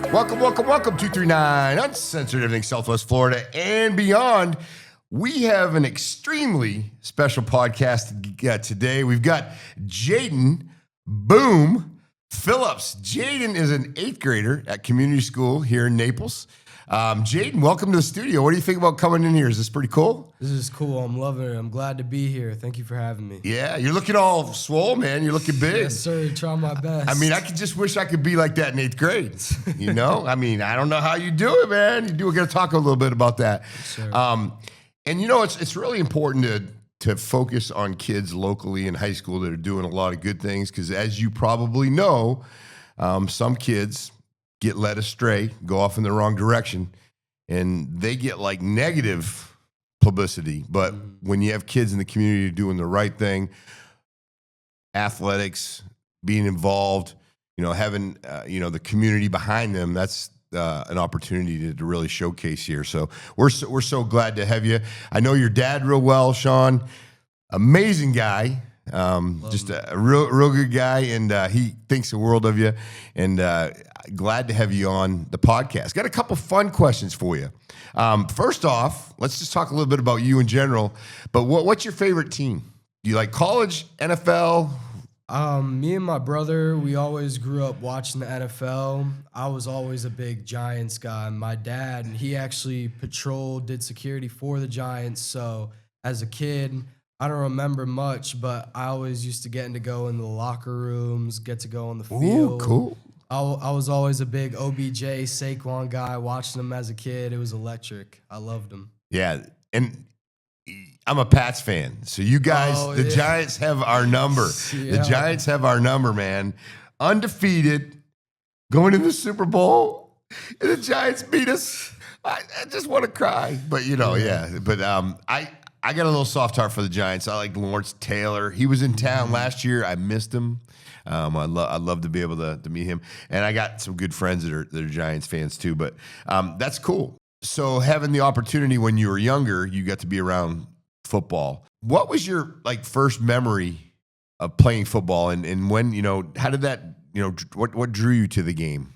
Welcome, 239 Uncensored, everything Southwest Florida and beyond. We have an extremely special podcast today. We've got Jaden Boom Phillips. Jaden is an 8th grader at community school here in Naples. Jaden, welcome to the studio. What do you think about coming in here? Is this pretty cool? This is cool. I'm loving it. I'm glad to be here. Thank you for having me. Yeah, you're looking all swole, man. You're looking big. Yes, sir. Try my best. I mean, I could just wish I could be like that in 8th grade. You know? I mean, I don't know how you do it, man. We're going to talk a little bit about that. Sure. And, you know, it's really important to focus on kids locally in high school that are doing a lot of good things because, as you probably know, some kids get led astray, go off in the wrong direction, and they get like negative publicity. But when you have kids in the community doing the right thing, athletics, being involved, you know, having, the community behind them, that's an opportunity to really showcase here. So we're so glad to have you. I know your dad real well, Sean. Amazing guy. Just a real good guy, and he thinks the world of you, and glad to have you on the podcast. Got a couple fun questions for you. First off, let's just talk a little bit about you in general, but what's your favorite team? Do you like college, NFL? Me and my brother, we always grew up watching the NFL. I was always a big Giants guy. My dad, he actually did security for the Giants, so as a kid, I don't remember much, but I always used to get to go in the locker rooms, get to go on the field. Ooh, cool. I was always a big OBJ, Saquon guy, watching them as a kid. It was electric. I loved them. Yeah, and I'm a Pats fan, so you guys, the Giants have our number. Yeah. The Giants have our number, man. Undefeated, going to the Super Bowl, and the Giants beat us. I just want to cry, but yeah. But I got a little soft heart for the Giants. I like Lawrence Taylor. He was in town last year. I missed him. I'd love to be able to meet him. And I got some good friends that are Giants fans too. But that's cool. So having the opportunity when you were younger, you got to be around football. What was your first memory of playing football? And when, how did that, what drew you to the game?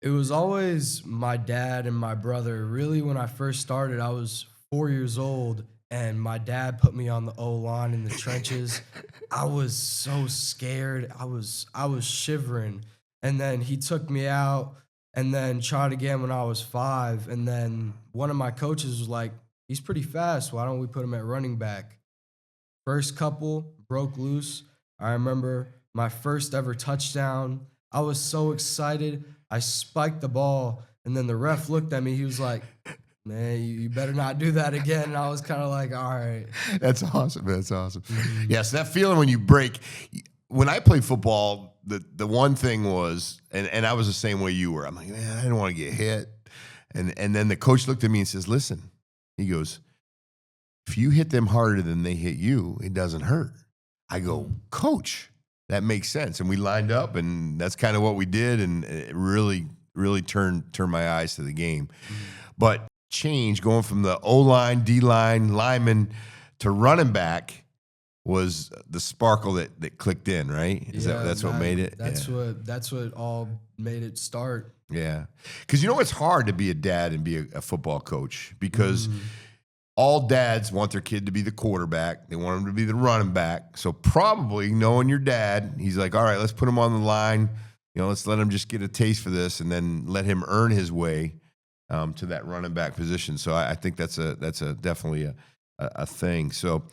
It was always my dad and my brother. Really, when I first started, I was 4 years old. And my dad put me on the O-line in the trenches. I was so scared. I was shivering. And then he took me out and then tried again when I was 5. And then one of my coaches was like, he's pretty fast. Why don't we put him at running back? First couple broke loose. I remember my first ever touchdown. I was so excited. I spiked the ball. And then the ref looked at me. He was like, man, you better not do that again. And I was kind of like, all right. That's awesome. That's awesome. Yeah, so that feeling when you break. When I played football, the one thing was, and I was the same way you were. I'm like, man, I didn't want to get hit. And then the coach looked at me and says, listen, he goes, if you hit them harder than they hit you, it doesn't hurt. I go, coach, that makes sense. And we lined up, and that's kind of what we did. And it really, really turned my eyes to the game. But change going from the O-line, D-line, lineman to running back was the sparkle that clicked in, right? That's what made it? That's what all made it start. Yeah. Because it's hard to be a dad and be a football coach because all dads want their kid to be the quarterback. They want him to be the running back. So probably knowing your dad, he's like, all right, let's put him on the line. Let's let him just get a taste for this and then let him earn his way to that running back position. So I think that's definitely a thing. So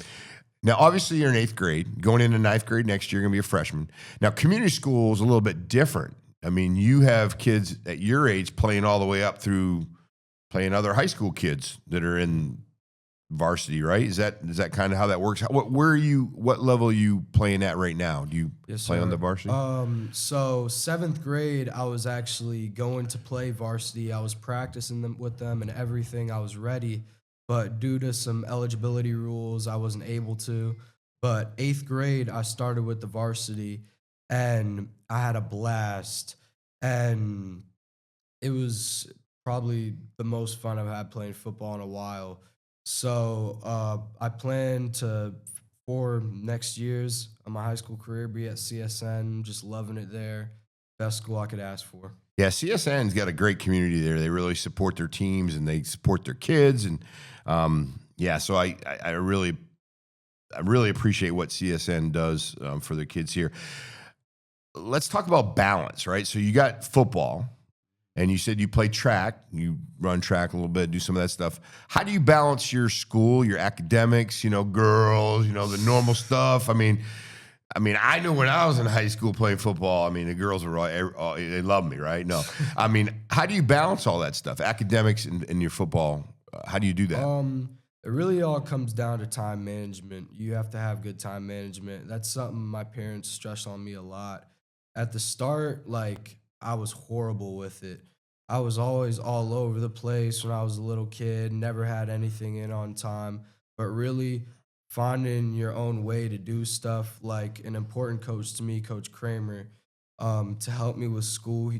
now, obviously, you're in 8th grade. Going into 9th grade next year, you're going to be a freshman. Now, community school is a little bit different. I mean, you have kids at your age playing all the way up through playing other high school kids that are in varsity, right? Is that kind of how that works? What level are you playing at right now? Do you play on the varsity? So 7th grade, I was actually going to play varsity. I was practicing with them and everything. I was ready, but due to some eligibility rules, I wasn't able to. But 8th grade, I started with the varsity, and I had a blast. And it was probably the most fun I've had playing football in a while. So I plan for next year's of my high school career, be at CSN, just loving it there. Best school I could ask for. Yeah, CSN's got a great community there. They really support their teams and they support their kids, and yeah, so I really appreciate what CSN does for their kids here. Let's talk about balance, right? So you got football, and you said you play track, you run track a little bit, do some of that stuff. How do you balance your school, your academics, girls, the normal stuff? I knew when I was in high school playing football, the girls were they loved me, right? No. How do you balance all that stuff, academics and your football? How do you do that? It really all comes down to time management. You have to have good time management. That's something my parents stress on me a lot. At the start, like, I was horrible with it. I was always all over the place when I was a little kid, never had anything in on time. But really, finding your own way to do stuff, like an important coach to me, Coach Kramer, to help me with school, he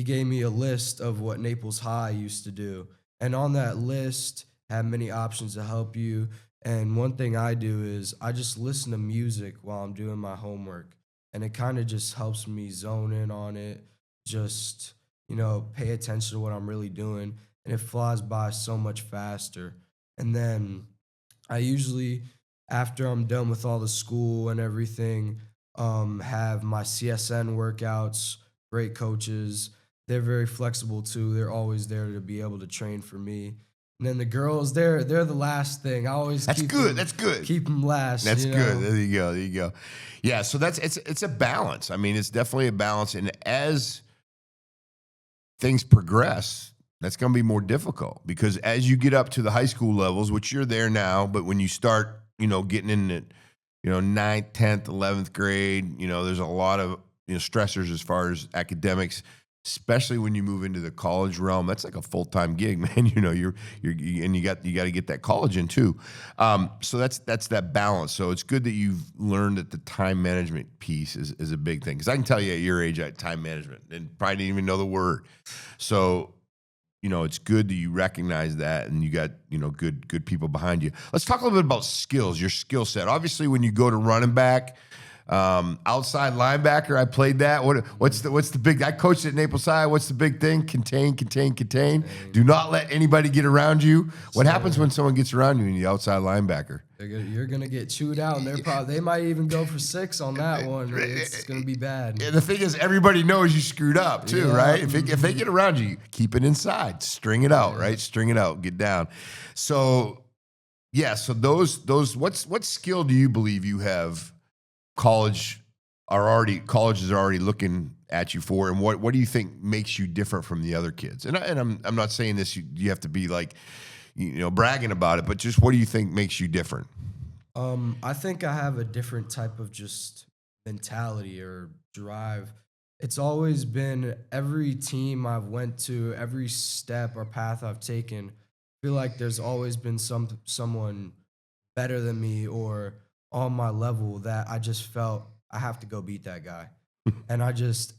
gave me a list of what Naples High used to do. And on that list had many options to help you. And one thing I do is I just listen to music while I'm doing my homework. And it kind of just helps me zone in on it, just, pay attention to what I'm really doing. And it flies by so much faster. And then I usually, after I'm done with all the school and everything, have my CSN workouts, great coaches. They're very flexible too. They're always there to be able to train for me. And then the girls, they're the last thing. I always That's keep good. them, That's good. keep them last. That's you good. know? There you go. There you go. Yeah. So it's a balance. It's definitely a balance. And as things progress, that's going to be more difficult because as you get up to the high school levels, which you're there now, but when you start, getting in it, 9th, 10th, 11th grade, there's a lot of stressors as far as academics, especially when you move into the college realm. That's like a full-time gig, man. You got to get that college in too. So that's that balance. So it's good that you've learned that the time management piece is a big thing. Because I can tell you at your age, I had time management and probably didn't even know the word. So it's good that you recognize that and you got, good people behind you. Let's talk a little bit about skills, your skill set. Obviously, when you go to running back, outside linebacker, I played that. What's the big? I coached at Naples High. What's the big thing? Contain. Do not let anybody get around you. What happens when someone gets around you and you're outside linebacker? You're gonna get chewed out, and they might even go for 6 on that one. It's gonna be bad. And the thing is, everybody knows you screwed up too, right? If they get around you, keep it inside, string it out, right? String it out, get down. So yeah, so those what skill do you believe you have? Colleges are already looking at you for, and what do you think makes you different from the other kids? And I'm not saying this you have to be like bragging about it, but just what do you think makes you different? I think I have a different type of just mentality or drive. It's always been every team I've went to, every step or path I've taken. I feel like there's always been someone better than me or on my level that I just felt I have to go beat that guy. And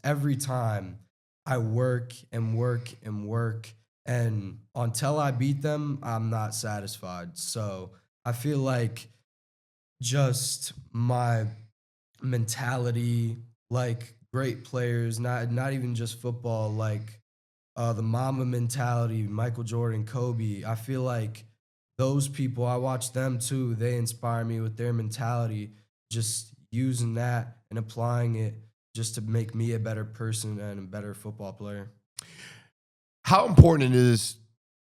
every time I work and work and work, and until I beat them, I'm not satisfied. So I feel like just my mentality, like great players, not even just football, like the Mamba mentality, Michael Jordan, Kobe. I feel like those people, I watch them too. They inspire me with their mentality, just using that and applying it just to make me a better person and a better football player. How important is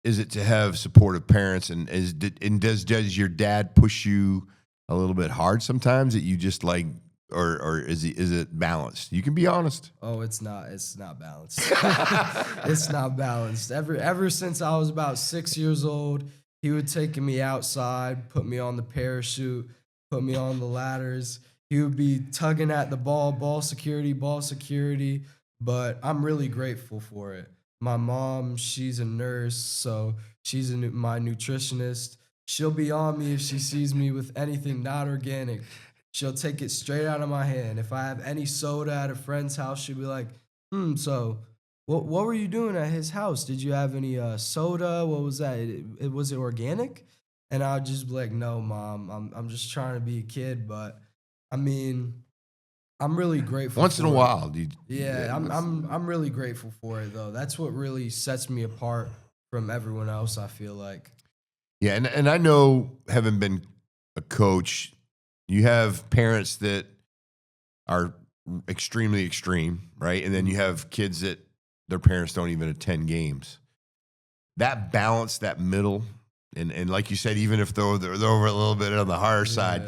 it to have supportive parents, and does your dad push you a little bit hard sometimes that you just like, or is it balanced? You can be honest. Oh, it's not balanced. It's not balanced. Ever since I was about 6 years old, he would take me outside, put me on the parachute, put me on the ladders. He would be tugging at the ball security. But I'm really grateful for it. My mom, she's a nurse, so she's my nutritionist. She'll be on me if she sees me with anything not organic. She'll take it straight out of my hand. If I have any soda at a friend's house, she'll be like, so what were you doing at his house? Did you have any soda? What was that? Was it organic? And I'll just be like, no, Mom, I'm just trying to be a kid. But I mean, I'm really grateful. Once in a while, I'm really grateful for it though. That's what really sets me apart from everyone else, I feel like. Yeah, and I know, having been a coach, you have parents that are extremely extreme, right? And then you have kids that their parents don't even attend games. That balance, that middle, and like you said, even if they're over a little bit on the higher side,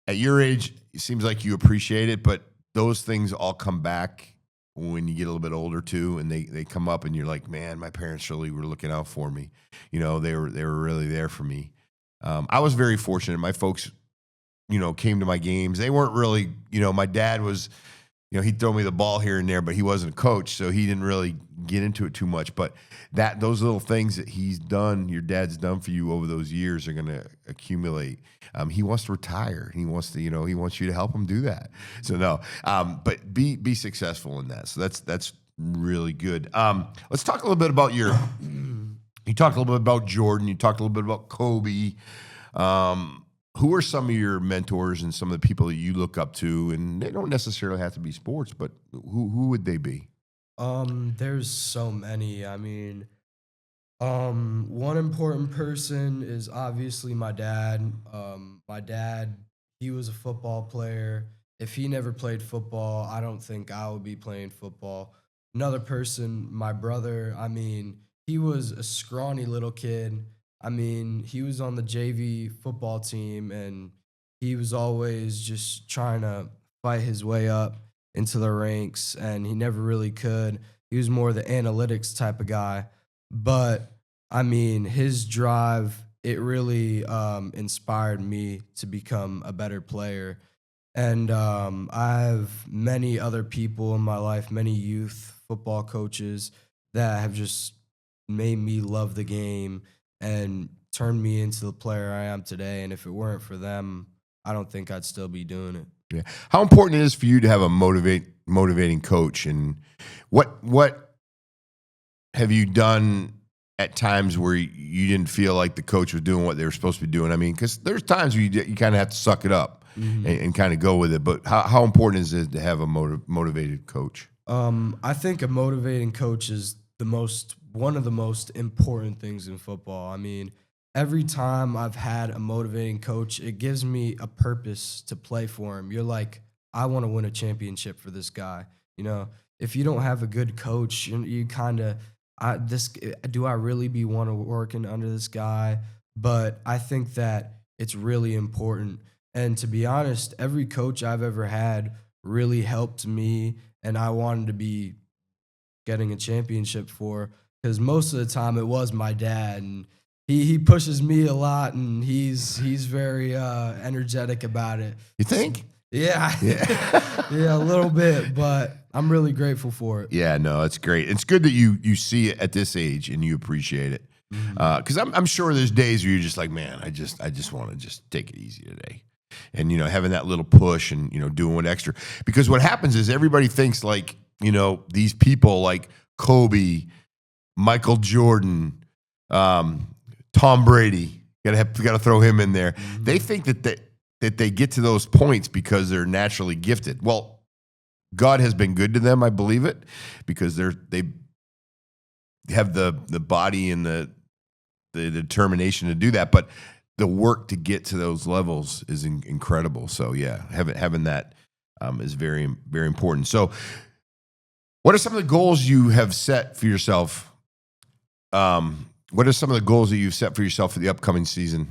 at your age, it seems like you appreciate it, but those things all come back when you get a little bit older too, and they come up, and you're like, man, my parents really were looking out for me. You know, they were really there for me. I was very fortunate. My folks, came to my games. They weren't really, my dad was, he'd throw me the ball here and there, but he wasn't a coach, so he didn't really get into it too much. But those little things that he's done, your dad's done for you over those years, are going to accumulate. He wants to retire. He wants to, he wants you to help him do that. So no, but be successful in that. So that's really good. Let's talk a little bit about you talked a little bit about Jordan. You talked a little bit about Kobe. Who are some of your mentors and some of the people that you look up to? And they don't necessarily have to be sports, but who would they be? There's so many. I mean, one important person is obviously my dad. My dad, he was a football player. If he never played football, I don't think I would be playing football. Another person, my brother, I mean, he was a scrawny little kid. I mean, he was on the JV football team, and he was always just trying to fight his way up into the ranks, and he never really could. He was more the analytics type of guy. But, I mean, his drive, it really inspired me to become a better player. And I have many other people in my life, many youth football coaches that have just made me love the game and turned me into the player I am today. And if it weren't for them, I don't think I'd still be doing it. Yeah. How important it is for you to have a motivating coach, and what have you done at times where you didn't feel like the coach was doing what they were supposed to be doing? I mean, because there's times where you kind of have to suck it up and kind of go with it. But how important is it to have a motivated coach? I think a motivating coach is one of the most important things in football. I mean, every time I've had a motivating coach, it gives me a purpose to play for him. You're like, I want to win a championship for this guy. If you don't have a good coach, you kind of, do I really want to working under this guy? But I think that it's really important. And to be honest, every coach I've ever had really helped me, and I wanted to be getting a championship for, because most of the time it was my dad, and he pushes me a lot, and he's very energetic about it. You think? Yeah. Yeah, a little bit, but I'm really grateful for it. Yeah, no, it's great. It's good that you see it at this age and you appreciate it. Because I'm sure there's days where you're just like, man, I just want to just take it easy today. And, having that little push and, doing what extra. Because what happens is everybody thinks like, these people like Kobe, Michael Jordan, Tom Brady, gotta throw him in there. They think that they get to those points because they're naturally gifted. Well, God has been good to them, I believe it, because they have the body and the determination to do that. But the work to get to those levels is incredible. So yeah, having that is very, very important. So what are some of the goals you have set for yourself? What are some of the goals that you've set for yourself for the upcoming season?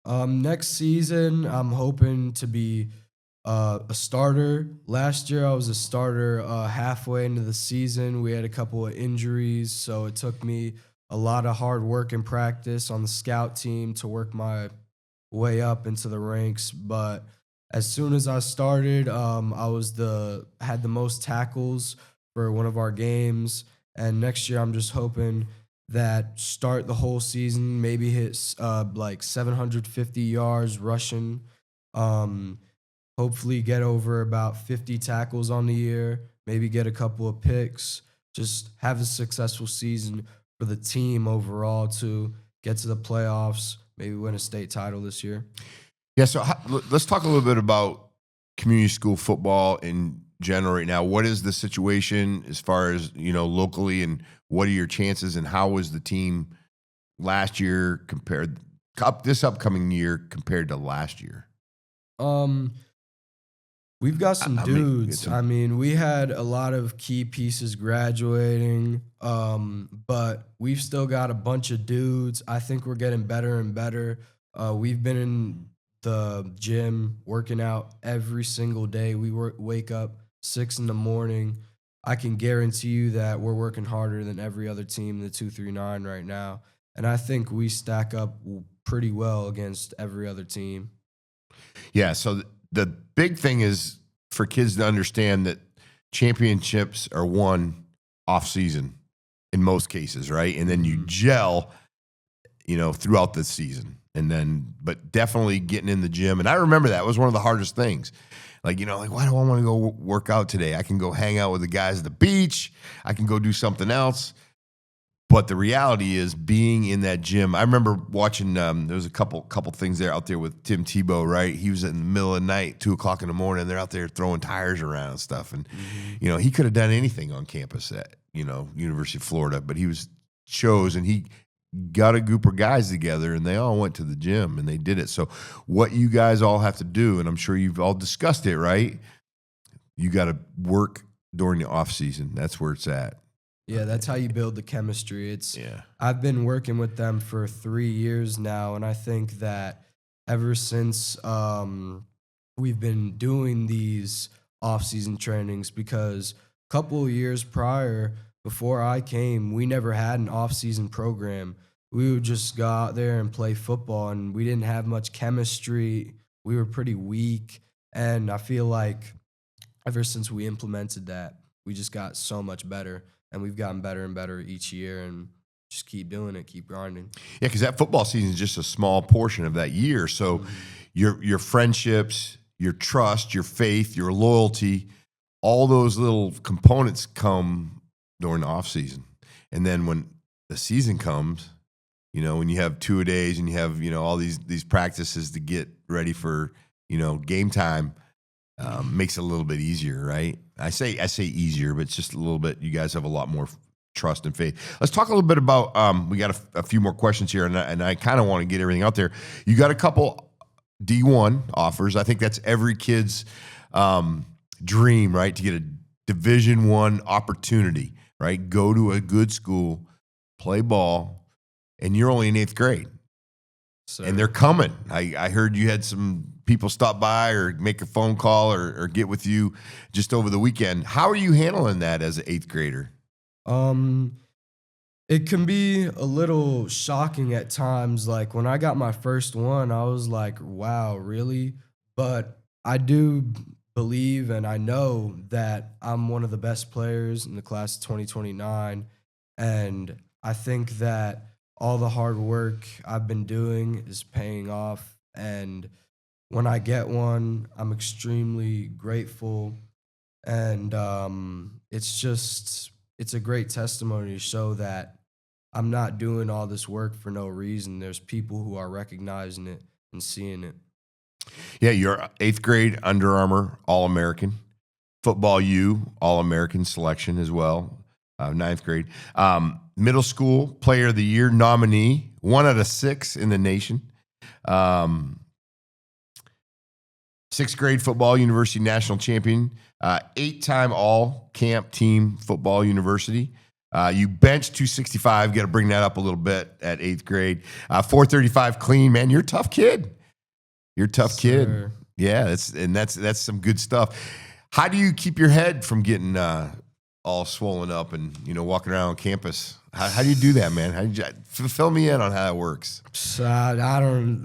Next season, I'm hoping to be a starter. Last year, I was a starter halfway into the season. We had a couple of injuries, so it took me a lot of hard work and practice on the scout team to work my way up into the ranks. But as soon as I started, I had the most tackles for one of our games. And next year, I'm just hoping that start the whole season, maybe hit like 750 yards rushing. Hopefully get over about 50 tackles on the year, maybe get a couple of picks, just have a successful season for the team overall to get to the playoffs, maybe win a state title this year. Yeah, so let's talk a little bit about community school football in general right now? What is the situation as far as, locally, and what are your chances, and how was the team last year compared this upcoming year compared to last year? Um, we've got some dudes. I mean, We had a lot of key pieces graduating, but we've still got a bunch of dudes. I think we're getting better and better. We've been in the gym working out every single day. We wake up 6 in the morning. I can guarantee you that we're working harder than every other team in the 239 right now. And I think we stack up pretty well against every other team. Yeah. So the big thing is for kids to understand that championships are won off season in most cases, right? And then you gel, throughout the season. And then, but definitely getting in the gym. And I remember that was one of the hardest things. Like, why do I want to go work out today? I can go hang out with the guys at the beach. I can go do something else. But the reality is being in that gym. I remember watching, there was a couple things there out there with Tim Tebow, right? He was in the middle of the night, 2:00 in the morning. They're out there throwing tires around and stuff. And, he could have done anything on campus at, University of Florida, but he chose, and he got a group of guys together, and they all went to the gym, and they did it. So what you guys all have to do, and I'm sure you've all discussed it, right? You got to work during the off season. That's where it's at. Yeah, that's how you build the chemistry. I've been working with them for 3 years now, and I think that ever since we've been doing these off-season trainings, because a couple of years prior, before I came, we never had an off-season program. We would just go out there and play football, and we didn't have much chemistry. We were pretty weak, and I feel like ever since we implemented that, we just got so much better. And we've gotten better and better each year, and just keep doing it, keep grinding. Yeah, because that football season is just a small portion of that year. So your friendships, your trust, your faith, your loyalty, all those little components come during the off season. And then when the season comes, when you have two-a-days and you have, all these practices to get ready for, game time, makes it a little bit easier, right? I say easier, but it's just a little bit. You guys have a lot more trust and faith. Let's talk a little bit about. We got a few more questions here, and I kind of want to get everything out there. You got a couple D1 offers. I think that's every kid's dream, right? To get a Division I opportunity, right? Go to a good school, play ball, and you're only in 8th grade. So, and they're coming. I heard you had some people stop by or make a phone call or get with you just over the weekend. How are you handling that as an 8th grader? It can be a little shocking at times. Like when I got my first one, I was like, wow, really? But I do believe and I know that I'm one of the best players in the class of 2029. And I think that all the hard work I've been doing is paying off. And when I get one, I'm extremely grateful. And it's a great testimony to show that I'm not doing all this work for no reason. There's people who are recognizing it and seeing it. Yeah, you're 8th grade Under Armour All-American. Football U All-American selection as well, 9th grade. Middle school Player of the Year nominee, 1 out of 6 in the nation. 6th grade football university national champion, 8-time all-camp team football university. You bench 265, got to bring that up a little bit at 8th grade. 435 clean, man. You're a tough kid. You're a tough kid. Yeah, that's some good stuff. How do you keep your head from getting all swollen up and walking around campus? How do you do that, man? Fill me in on how that works. So I'm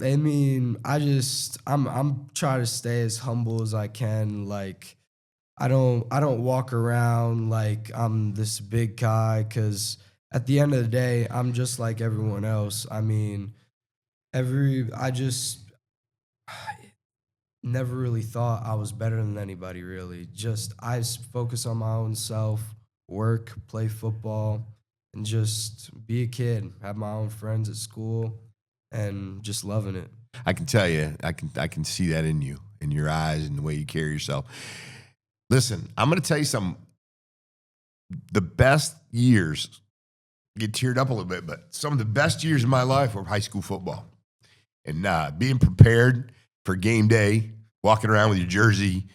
trying to stay as humble as I can. Like I don't walk around like I'm this big guy, because at the end of the day, I'm just like everyone else. I mean, I just never really thought I was better than anybody, really. Just I focus on my own self, work, play football, and just be a kid, have my own friends at school, and just loving it. I can tell you, I can see that in you. in your eyes and the way you carry yourself. Listen, I'm going to tell you something. The best years, get teared up a little bit, but some of the best years of my life were high school football. And being prepared for game day, walking around with your jersey,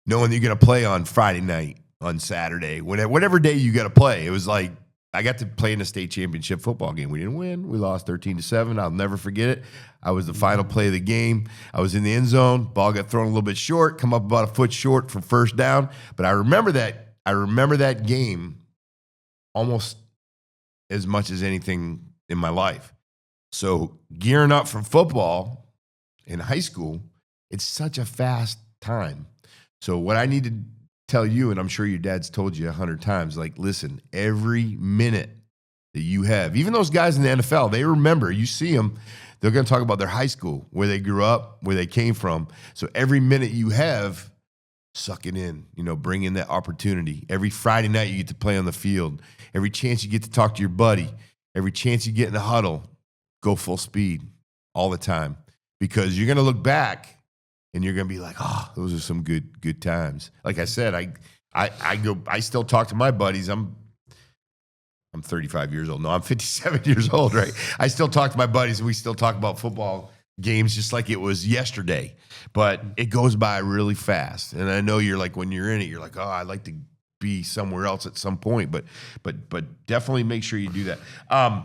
knowing that you're going to play on Friday night, on Saturday, whatever day you got to play. It was like, I got to play in a state championship football game. We didn't win. We lost 13-7. I'll never forget it. I was the final play of the game. I was in the end zone. Ball got thrown a little bit short, come up about a foot short for first down. But I remember that game almost as much as anything in my life. So gearing up for football in high school, it's such a fast time. So what I need to tell you, and I'm sure your dad's told you 100 times, like, listen, every minute that you have, even those guys in the NFL, they remember, you see them, they're going to talk about their high school, where they grew up, where they came from. So every minute you have, suck it in, bring in that opportunity. Every Friday night you get to play on the field. Every chance you get to talk to your buddy, every chance you get in the huddle, go full speed all the time, because you're going to look back and you're going to be like, oh, those are some good times. Like I said, I still talk to my buddies. I'm 35 years old. No, I'm 57 years old, right? I still talk to my buddies, and we still talk about football games just like it was yesterday. But it goes by really fast. And I know you're like, when you're in it, you're like, oh, I'd like to be somewhere else at some point. But definitely make sure you do that.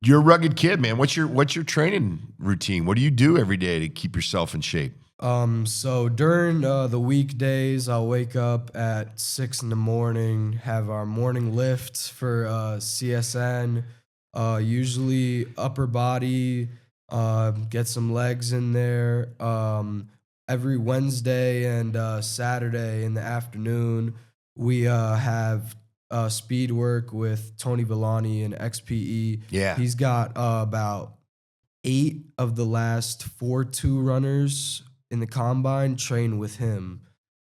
You're a rugged kid, man. What's your training routine? What do you do every day to keep yourself in shape? So during the weekdays, I'll wake up at 6 a.m, have our morning lifts for CSN, usually upper body, get some legs in there. Every Wednesday and Saturday in the afternoon, we have speed work with Tony Villani and XPE. Yeah. He's got about 8 of the last 4.2 runners in the combine train with him.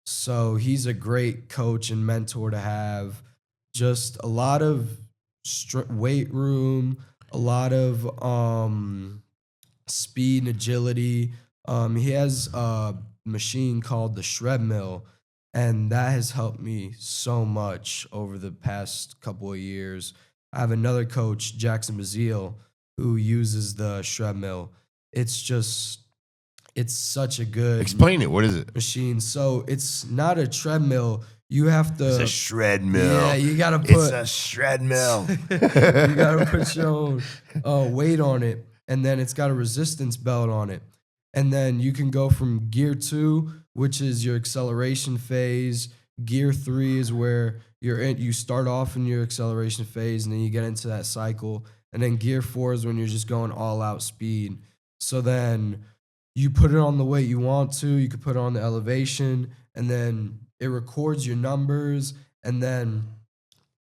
So he's a great coach and mentor to have. Just a lot of weight room, a lot of speed and agility. He has a machine called the Shred Mill, and that has helped me so much over the past couple of years. I have another coach, Jackson Bazile, who uses the Shred Mill. It's such a good Explain it. What is it? machine. So it's not a treadmill. You have to. It's a shred mill. Yeah, you gotta put. It's a shred mill. You gotta put your own weight on it, and then it's got a resistance belt on it, and then you can go from gear 2, which is your acceleration phase. Gear 3 is where you start off in your acceleration phase, and then you get into that cycle, and then gear 4 is when you're just going all out speed. So then you put it on the weight you want to. You could put it on the elevation, and then it records your numbers, and then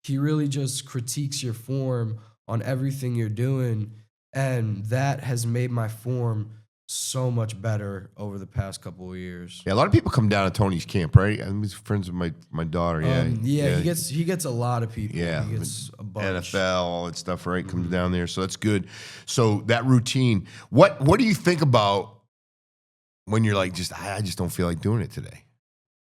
he really just critiques your form on everything you're doing, and that has made my form so much better over the past couple of years. Yeah, a lot of people come down to Tony's camp, right? He's friends with my daughter. Yeah, he gets a lot of people. Yeah, he gets a bunch. NFL, all that stuff, right? Comes down there, so that's good. So that routine, what do you think about when you're like, I just don't feel like doing it today?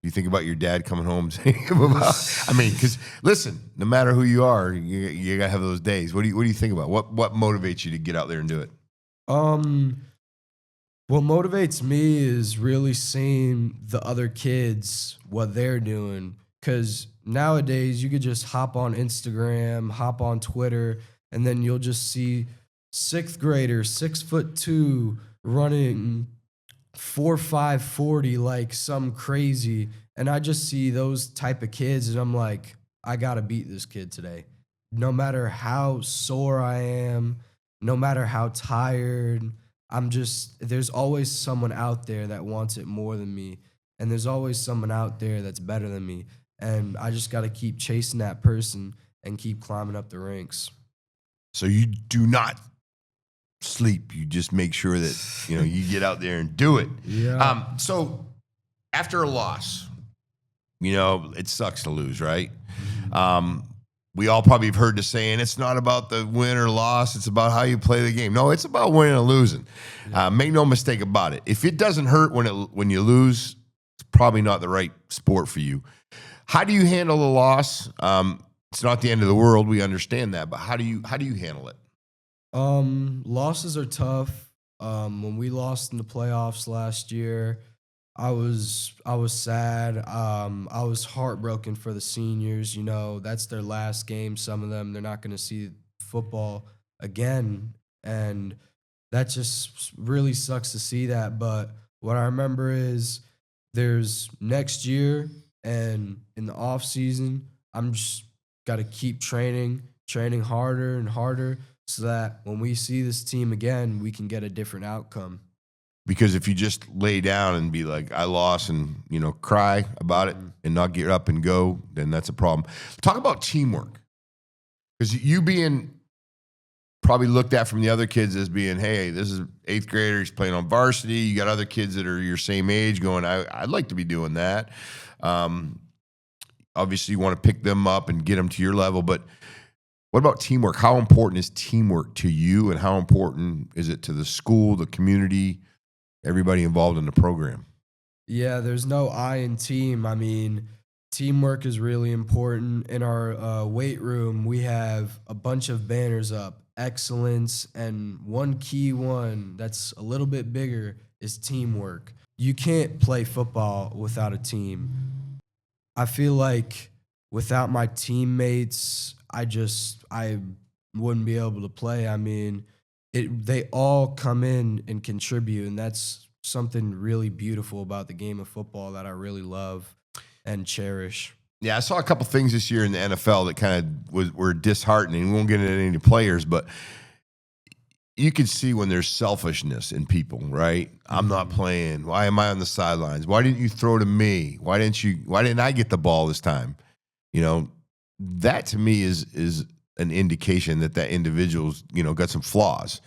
You think about your dad coming home saying about, because listen, no matter who you are, you gotta have those days. What do you think about? What motivates you to get out there and do it? What motivates me is really seeing the other kids, what they're doing. Because nowadays you could just hop on Instagram, hop on Twitter, and then you'll just see 6th graders, 6'2", running 4.5 40 like some crazy. And I just see those type of kids, and I'm like, I got to beat this kid today. No matter how sore I am, no matter how tired, there's always someone out there that wants it more than me. And there's always someone out there that's better than me. And I just got to keep chasing that person and keep climbing up the ranks. So you do not sleep. You just make sure that, you get out there and do it. Yeah. So after a loss, it sucks to lose, right? we all probably have heard the saying, it's not about the win or loss, it's about how you play the game. No, it's about winning and losing. Make no mistake about it. If it doesn't hurt when you lose, it's probably not the right sport for you. How do you handle the loss? It's not the end of the world. We understand that, but how do you handle it? Losses are tough. When we lost in the playoffs last year, I was sad. I was heartbroken for the seniors. You know, that's their last game. Some of them, they're not going to see football again, and that just really sucks to see that. But what I remember is there's next year, and in the off season, I'm just got to keep training harder and harder, so that when we see this team again, we can get a different outcome. Because if you just lay down and be like, I lost, and, you know, cry about it and not get up and go, then that's a problem. Talk about teamwork. Because you being probably looked at from the other kids as being, hey, this is 8th grader, he's playing on varsity. You got other kids that are your same age going, I'd like to be doing that. Obviously, you want to pick them up and get them to your level. But what about teamwork? How important is teamwork to you, and how important is it to the school, the community, everybody involved in the program? Yeah, there's no I in team. I mean, teamwork is really important. In our weight room, we have a bunch of banners up, excellence, and one key one that's a little bit bigger is teamwork. You can't play football without a team. I feel like without my teammates, I wouldn't be able to play. I mean, they all come in and contribute, and that's something really beautiful about the game of football that I really love and cherish. Yeah, I saw a couple things this year in the NFL that kind of were disheartening. We won't get into any players, but you can see when there's selfishness in people, right? I'm not playing. Why am I on the sidelines? Why didn't you throw to me? Why didn't I get the ball this time? You know, that to me is an indication that individual's, you know, got some flaws.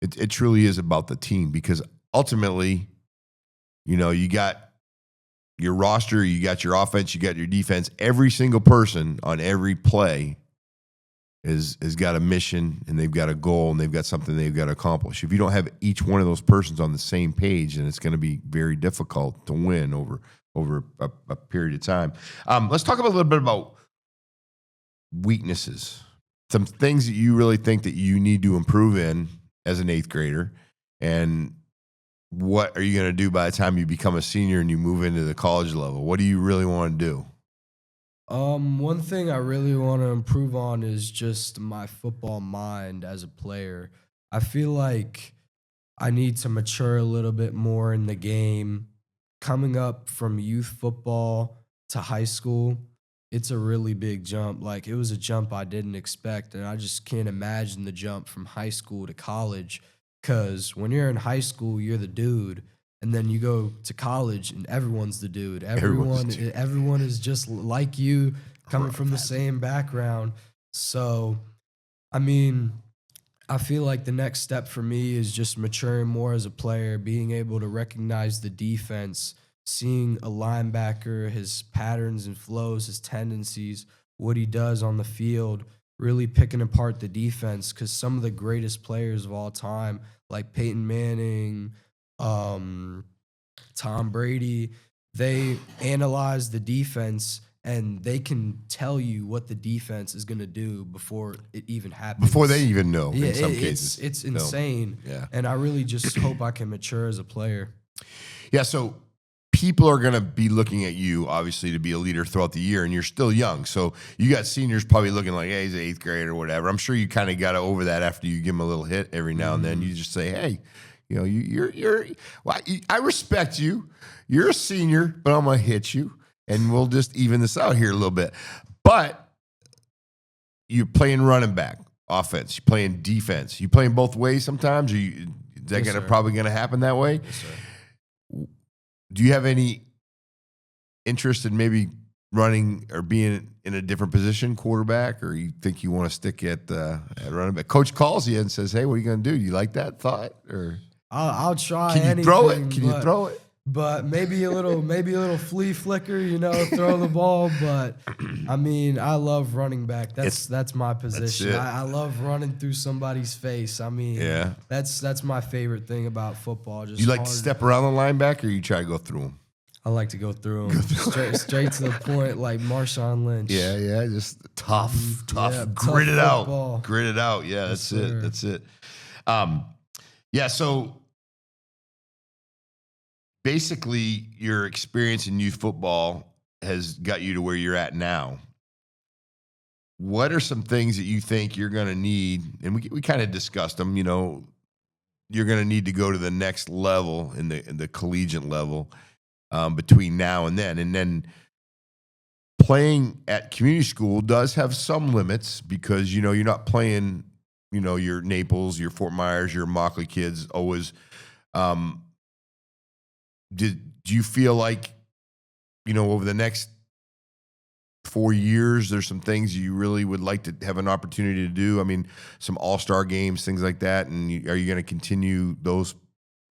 It truly is about the team, because ultimately, you know, you got your roster, you got your offense, you got your defense. Every single person on every play has got a mission, and they've got a goal, and they've got something they've got to accomplish. If you don't have each one of those persons on the same page, then it's going to be very difficult to win over a period of time. Let's talk a little bit about weaknesses, some things that you really think that you need to improve in as an 8th grader, and what are you going to do by the time you become a senior and you move into the college level? What do you really want to do? One thing I really want to improve on is just my football mind as a player. I feel like I need to mature a little bit more in the game. Coming up from youth football to high school, it's a really big jump. Like, it was a jump I didn't expect, and I just can't imagine the jump from high school to college, because when you're in high school, you're the dude, and then you go to college and everyone's the dude. Everyone is just like you, coming from the same background. So, I mean, I feel like the next step for me is just maturing more as a player, being able to recognize the defense, seeing a linebacker, his patterns and flows, his tendencies, what he does on the field, really picking apart the defense, because some of the greatest players of all time, like Peyton Manning, Tom Brady, they analyze the defense, and they can tell you what the defense is going to do before it even happens. Before they even know, in some cases. It's insane. Yeah. And I really just hope I can mature as a player. Yeah, so people are going to be looking at you, obviously, to be a leader throughout the year, and you're still young. So you got seniors probably looking like, hey, he's an 8th grade or whatever. I'm sure you kind of got over that after you give him a little hit every now and then. You just say, hey, you know, I respect you. You're a senior, but I'm going to hit you, and we'll just even this out here a little bit. But you're playing running back, offense. You're playing defense. You playing both ways sometimes? Is that probably going to happen that way? Yes, sir. Do you have any interest in maybe running or being in a different position, quarterback, or you think you want to stick at running back? Coach calls you and says, hey, what are you going to do? You like that thought? Or I'll try can you anything. throw it? Can you throw it? but maybe a little flea flicker, throw the ball. But I mean, I love running back. That's my position. it. I love running through somebody's face. I mean, Yeah. that's my favorite thing about football. Just You like to hard. step around the linebacker, or you try to go through him? I like to go through them straight to the point, like Marshawn Lynch. Yeah, just tough, Yeah, grit it football. out, grit it out. Yeah, that's it. sir. That's it. Yeah. So basically, your experience in youth football has got you to where you're at now. What are some things that you think you're going to need? And we kind of discussed them. You're going to need to go to the next level in the collegiate level between now and then playing at community school does have some limits because you're not playing your Naples, your Fort Myers, your Immokalee kids always. Do you feel like over the next 4 years there's some things you really would like to have an opportunity to do? I mean, some all-star games, things like that, and are you going to continue those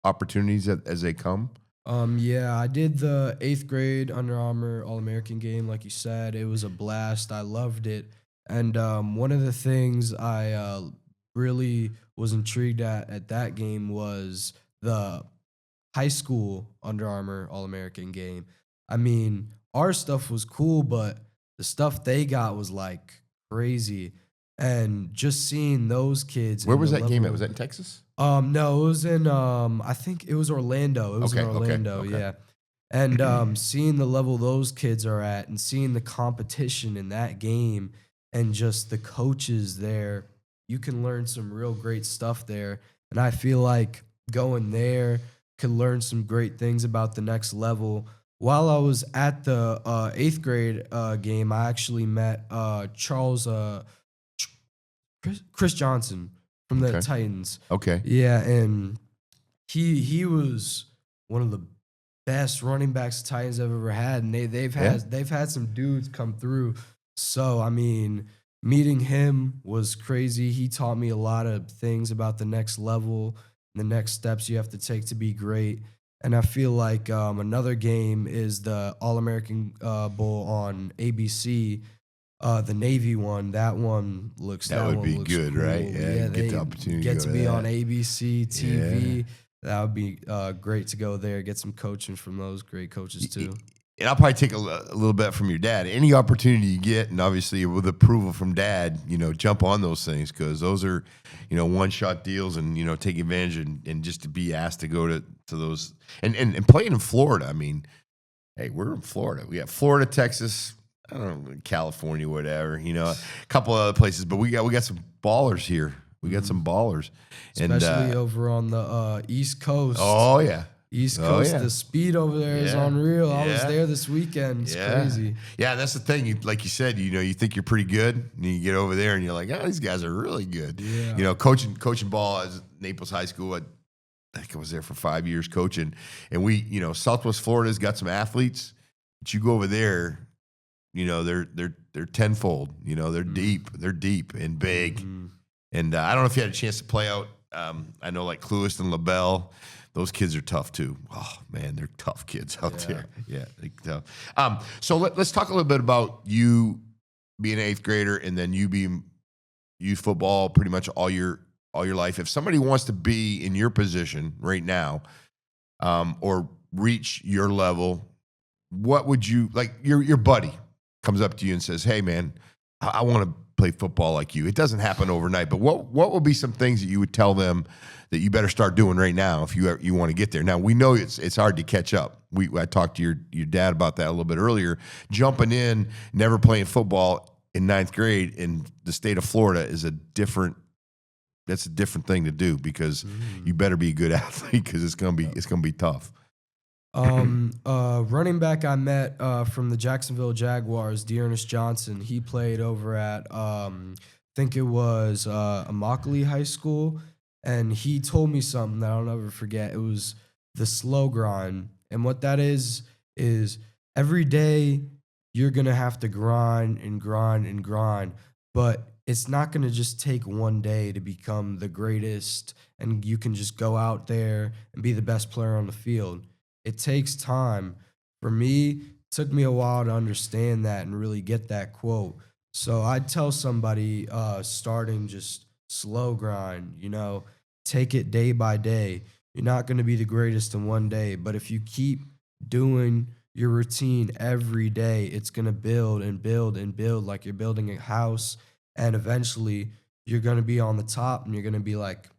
opportunities as they come? Yeah, I did the 8th grade Under Armour All-American game, like you said. It was a blast. I loved it. And one of the things I really was intrigued at that game was the high school Under Armour All-American game. I mean, our stuff was cool, but the stuff they got was like crazy. And just seeing those kids. Where and was the that game at? level- Was that in Texas? No, it was in I think it was Orlando. It was in Okay, Orlando, okay. yeah. And seeing the level those kids are at and seeing the competition in that game and just the coaches there, you can learn some real great stuff there. And I feel like going there could learn some great things about the next level. While I was at the 8th grade game, I actually met Chris Johnson from the Okay. Titans. Okay. Yeah, and he was one of the best running backs the Titans have ever had, and they've had some dudes come through. So I mean, meeting him was crazy. He taught me a lot of things about the next level, the next steps you have to take to be great. And I feel like another game is the All-American Bowl on ABC. The Navy one, that one looks That would one be looks good, cool. right? Yeah, you get the opportunity to get go to to be on that. ABC TV. Yeah. That would be great to go there, get some coaching from those great coaches too. And I'll probably take a little bit from your dad. Any opportunity you get, and obviously with approval from dad, jump on those things because those are, one-shot deals, and take advantage and just to be asked to go to those and playing in Florida. I mean, hey, we're in Florida. We got Florida, Texas, I don't know, California, whatever. A couple other places, but we got some ballers here. We got some ballers, Especially over on the East Coast. Oh yeah. East Oh, Coast, yeah. the speed over there is Yeah. unreal. I was Yeah. there this weekend. It's Yeah. crazy. Yeah, that's the thing. Like you said, you think you're pretty good, and you get over there, and you're like, oh, these guys are really good. Yeah. Coaching ball at Naples High School. I think I was there for 5 years coaching, and we, Southwest Florida's got some athletes. But you go over there, they're tenfold. They're deep and big. Mhm. And I don't know if you had a chance to play out. I know like Cluist and LaBelle. Those kids are tough too. Oh man, they're tough kids out there. Yeah, they're tough. So let's talk a little bit about you being an 8th grader and then you being youth football pretty much all your life. If somebody wants to be in your position right now, or reach your level, what would you like? Your buddy comes up to you and says, "Hey man, I want to play football like you." It doesn't happen overnight, but what would be some things that you would tell them that you better start doing right now if you want to get there? Now we know it's hard to catch up. I talked to your dad about that a little bit earlier. Jumping in, never playing football in 9th grade in the state of Florida is that's a different thing to do because you better be a good athlete because it's gonna be tough. Running back I met from the Jacksonville Jaguars, Dearness Johnson. He played over at I think it was Immokalee High School, and he told me something that I'll never forget. It was the slow grind, and what that is every day you're gonna have to grind and grind and grind, but it's not gonna just take one day to become the greatest, and you can just go out there and be the best player on the field. it takes time. For me, it took me a while to understand that and really get that quote. So I'd tell somebody starting just slow grind, take it day by day. You're not going to be the greatest in one day, but if you keep doing your routine every day, it's going to build and build and build like you're building a house. And eventually you're going to be on the top and you're going to be like,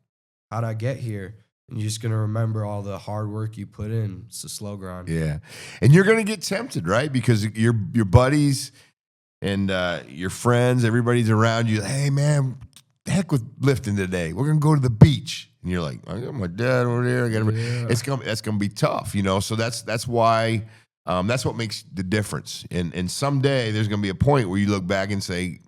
how'd I get here? And you're just going to remember all the hard work you put in. It's a slow grind. Yeah. And you're going to get tempted, right? Because your buddies and your friends, everybody's around you. Hey, man, heck with lifting today. We're going to go to the beach. And you're like, I got my dad over there. That's gonna be tough, So that's why that's what makes the difference. And someday there's gonna be a point where you look back and say,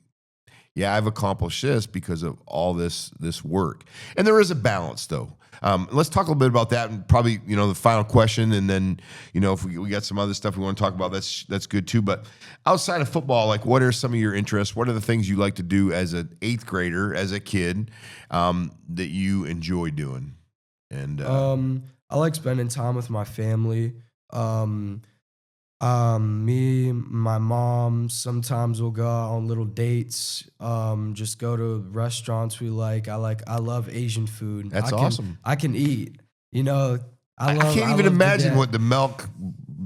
yeah, I've accomplished this because of all this work. And there is a balance, though. Let's talk a little bit about that, and probably the final question, and then if we got some other stuff we want to talk about, that's good too. But outside of football, like, what are some of your interests? What are the things you like to do as an 8th grader, as a kid, that you enjoy doing? And I like spending time with my family. Me, my mom, sometimes we'll go out on little dates, just go to restaurants we like. I love Asian food. That's awesome. I can eat, I can't even imagine what the milk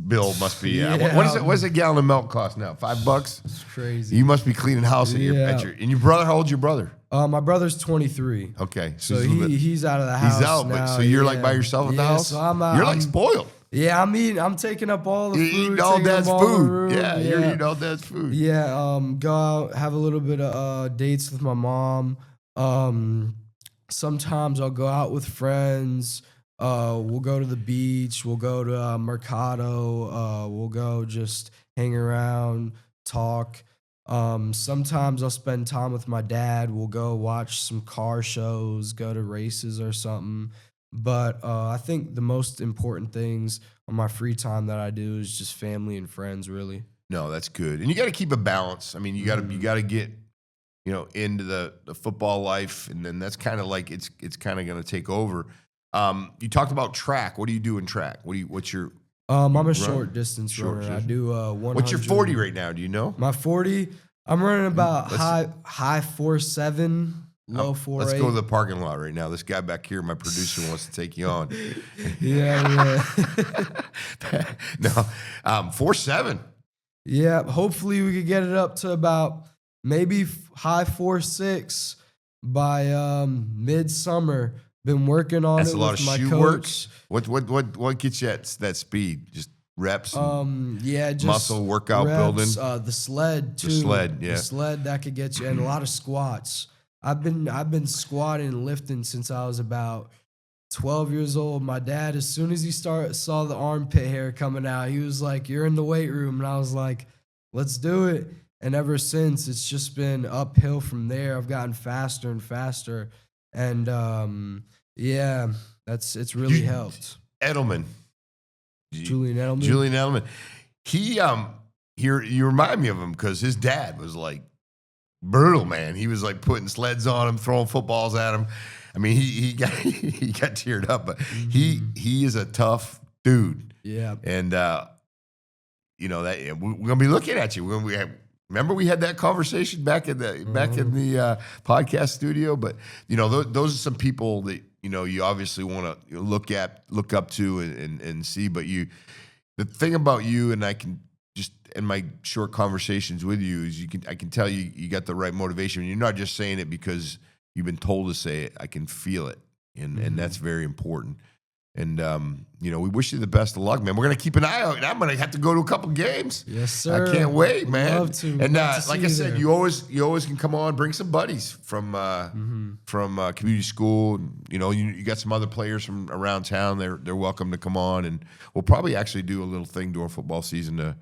bill must be. Yeah. What does a gallon of milk cost now? $5? It's crazy. You must be cleaning house and your brother. How old's your brother? My brother's 23. Okay. So he's out of the house. He's out, now. So you're like by yourself at the house? So you're like spoiled. Yeah, I'm taking up all the food. You're eating all dad's food. Yeah, you're eating all dad's food. Yeah, go out, have a little bit of dates with my mom. Sometimes I'll go out with friends. We'll go to the beach. We'll go to Mercado. We'll go just hang around, talk. Sometimes I'll spend time with my dad. We'll go watch some car shows, go to races or something. But I think the most important things on my free time that I do is just family and friends, really. No, that's good. And you got to keep a balance. I mean, you got to get, into the football life, and then that's kind of like it's kind of going to take over. You talked about track. What do you do in track? What's your I'm a short distance runner. I do 100. What's your 40 right now? Do you know? My 40, I'm running about high 4.7. Low 4.8. Let's go to the parking lot right now. This guy back here, my producer, wants to take you on. Yeah. No, 4.7. Yeah, hopefully we could get it up to about maybe high 4.6 by midsummer. Been working on That's it a lot with of my shoe coach. Work. What gets you at that speed? Just reps. Just muscle workout reps, building. The sled too. The sled, yeah. The sled that could get you, and a lot of squats. I've been squatting and lifting since I was about 12 years old. My dad, as soon as he saw the armpit hair coming out, he was like, "You're in the weight room," and I was like, "Let's do it." And ever since, it's just been uphill from there. I've gotten faster and faster, and it's really helped. Edelman, Julian Edelman. Julian Edelman. He you remind me of him because his dad was like brutal, man. He was like putting sleds on him, throwing footballs at him. I mean, he got teared up, but he is a tough dude. Yeah. And that we're gonna be looking at you. Remember we had that conversation back in the podcast studio. But those are some people that you obviously want to look up to and see. But the thing about you, and I can just in my short conversations with you, is I can tell you got the right motivation. You're not just saying it because you've been told to say it. I can feel it, and that's very important. And we wish you the best of luck, man. We're gonna keep an eye out. I'm gonna have to go to a couple games. Yes, sir. I can't wait, man. Love to. And Love to like see I said, there. you always can come on, bring some buddies from community school. You got some other players from around town. They're welcome to come on, and we'll probably actually do a little thing during football season to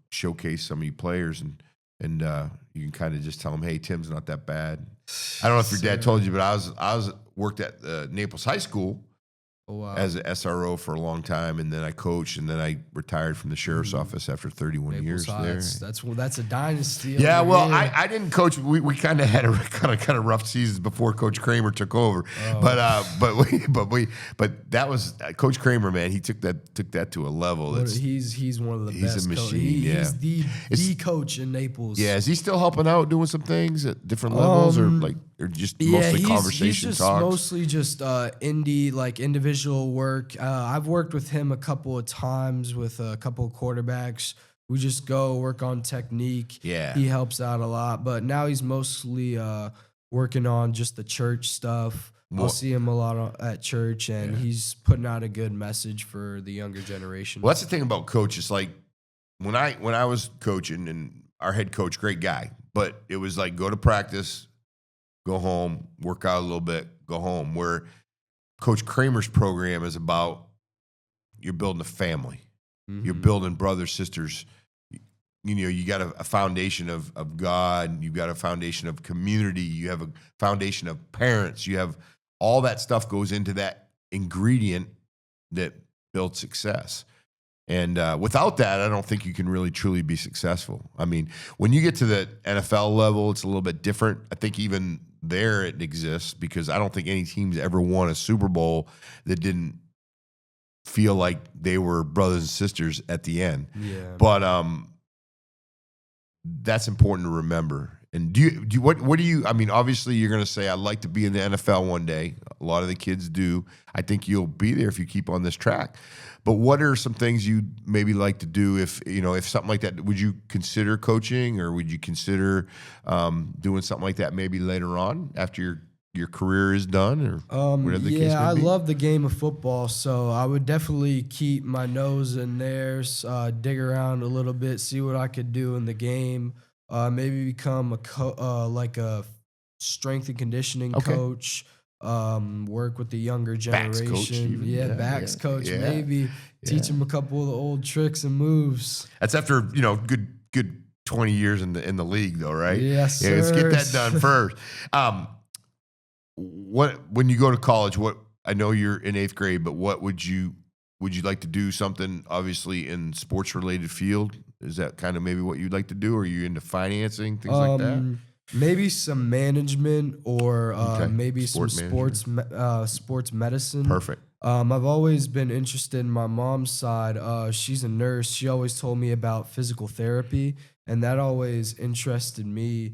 showcase some of you players, and you can kind of just tell them, hey, Tim's not that bad. I don't know if your dad told you, but I was worked at Naples High School. Oh, wow. as an SRO for a long time, and then I coached, and then I retired from the sheriff's office after 31 Naples years High, there. That's a dynasty. Yeah, over well, here. I didn't coach. We kind of had a kind of rough seasons before Coach Kramer took over. But that was Coach Kramer, man. He took that to a level. He's one of the he's best. a machine. He's the coach in Naples. Yeah, is he still helping out, doing some things at different levels, or just mostly conversation he's just talks? mostly just individual work. I've worked with him a couple of times with a couple of quarterbacks. We just go work on technique. Yeah. He helps out a lot, but now he's mostly working on just the church stuff. I'll see him a lot at church, and he's putting out a good message for the younger generation. Well, that's the thing about coaches. Like when I was coaching, and our head coach, great guy, but it was like go to practice, go home, work out a little bit, go home. Where Coach Kramer's program is about you're building a family. Mm-hmm. You're building brothers, sisters. You got a foundation of God. You've got a foundation of community. You have a foundation of parents. You have all that stuff goes into that ingredient that builds success. And without that, I don't think you can really truly be successful. I mean, when you get to the NFL level, it's a little bit different. I think even there it exists because I don't think any team's ever won a Super Bowl that didn't feel like they were brothers and sisters at the end. Yeah. But that's important to remember. And what do you, I mean, obviously you're going to say, I'd like to be in the NFL one day. A lot of the kids do. I think you'll be there if you keep on this track. But what are some things you'd maybe like to do if something like that, would you consider coaching, or would you consider doing something like that maybe later on after your career is done, or whatever the case may be? I love the game of football, so I would definitely keep my nose in there, dig around a little bit, see what I could do in the game. Maybe become a strength and conditioning coach. Work with the younger generation. Backs coach. Yeah. Maybe teach them a couple of the old tricks and moves. That's after good 20 years in the league, though, right? Yes, sir. Yeah, let's get that done first. When you go to college, I know you're in 8th grade, but what would you like to do? Something obviously in sports related field? Is that kind of maybe what you'd like to do? Or are you into financing, things like that? Maybe some management, or maybe Sport some sports medicine. Perfect. I've always been interested in my mom's side. She's a nurse. She always told me about physical therapy, and that always interested me.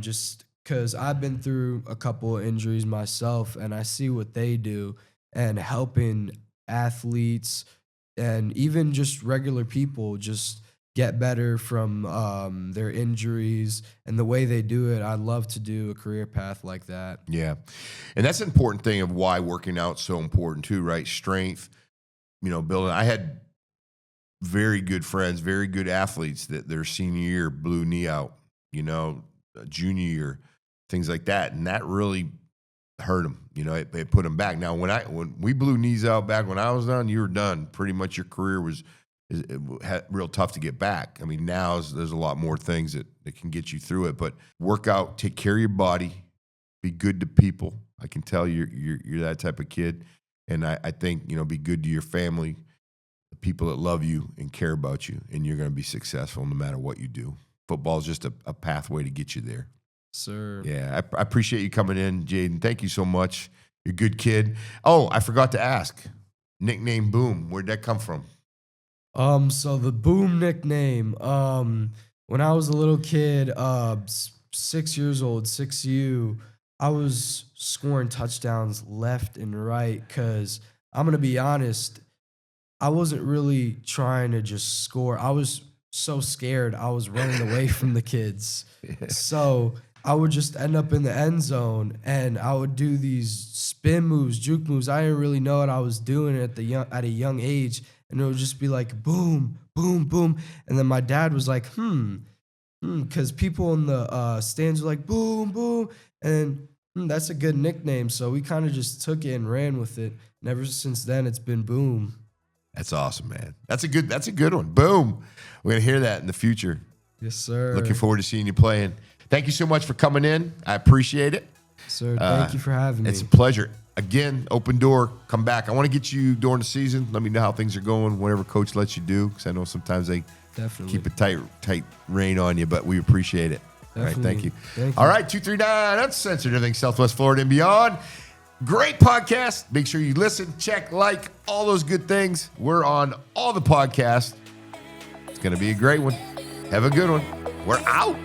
Just because I've been through a couple of injuries myself, and I see what they do, and helping athletes and even just regular people just get better from their injuries and the way they do it. I'd love to do a career path like that. Yeah. And that's an important thing of why working out's so important too, right? Strength, building. I had very good friends, very good athletes that their senior year blew knee out, junior year, things like that. And that really hurt them. It put them back. Now, when we blew knees out back when I was done, you were done. Pretty much your career was real tough to get back. I mean, now there's a lot more things that can get you through it. But work out, take care of your body, be good to people. I can tell you're that type of kid. And I think, be good to your family, the people that love you and care about you, and you're going to be successful no matter what you do. Football is just a pathway to get you there. Sir. Yeah, I appreciate you coming in, Jaden. Thank you so much. You're a good kid. Oh, I forgot to ask. Nickname Boom, where'd that come from? So the Boom nickname, when I was a little kid, 6 years old, 6U, I was scoring touchdowns left and right because I'm going to be honest, I wasn't really trying to just score. I was so scared. I was running away from the kids. So I would just end up in the end zone, and I would do these spin moves, juke moves. I didn't really know what I was doing at a young age. And it would just be like, boom, boom, boom. And then my dad was like, because people in the stands were like, boom, boom. And that's a good nickname. So we kind of just took it and ran with it. And ever since then, it's been Boom. That's awesome, man. That's a good one. Boom. We're going to hear that in the future. Yes, sir. Looking forward to seeing you playing. Thank you so much for coming in. I appreciate it. Sir, thank you for having me. It's a pleasure. again, open door. Come back. I want to get you during the season. Let me know how things are going, whatever coach lets you do, because I know sometimes they keep a tight rein on you, but we appreciate it. All right, thank you. All right, 239 Uncensored, everything Southwest Florida and beyond. Great podcast. Make sure you listen, check, like, all those good things. We're on all the podcasts. It's going to be a great one. Have a good one. We're out.